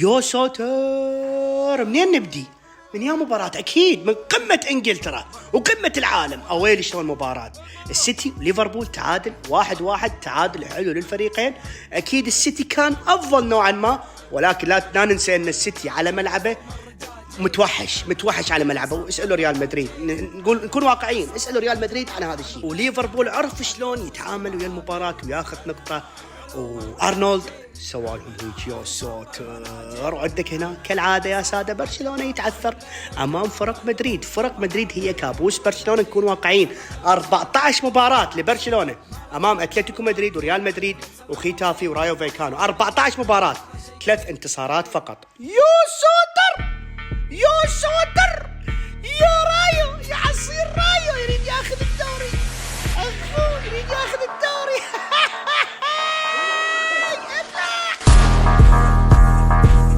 يا ساتر، منين نبدي؟ من يا مباراة أكيد من قمة إنجلترا وقمة العالم. أويلي شلون مباراة السيتي وليفربول، تعادل 1-1، تعادل حلو للفريقين. أكيد السيتي كان أفضل نوعا ما، ولكن لا ننسى أن السيتي على ملعبه متوحش على ملعبه. واسألوا ريال مدريد، نكون واقعيين، اسألوا ريال مدريد عن هذا الشيء. وليفربول عرف شلون يتعامل ويا المباراة وياخذ نقطة، وارنولد سوى لهم هيك يا ساتر. وعندك هنا كالعاده يا ساده برشلونه يتعثر امام فرق مدريد. فرق مدريد هي كابوس برشلونه، نكون واقعيين. 14 مباراه لبرشلونه امام اتلتيكو مدريد وريال مدريد وختافي ورايو فيكانو، 14 مباراه، 3 انتصارات فقط. يا ساتر يا ساتر، يا رايو يا عصير رايو يريد ياخذ الدوري، اخو يريد ياخذ الدوري.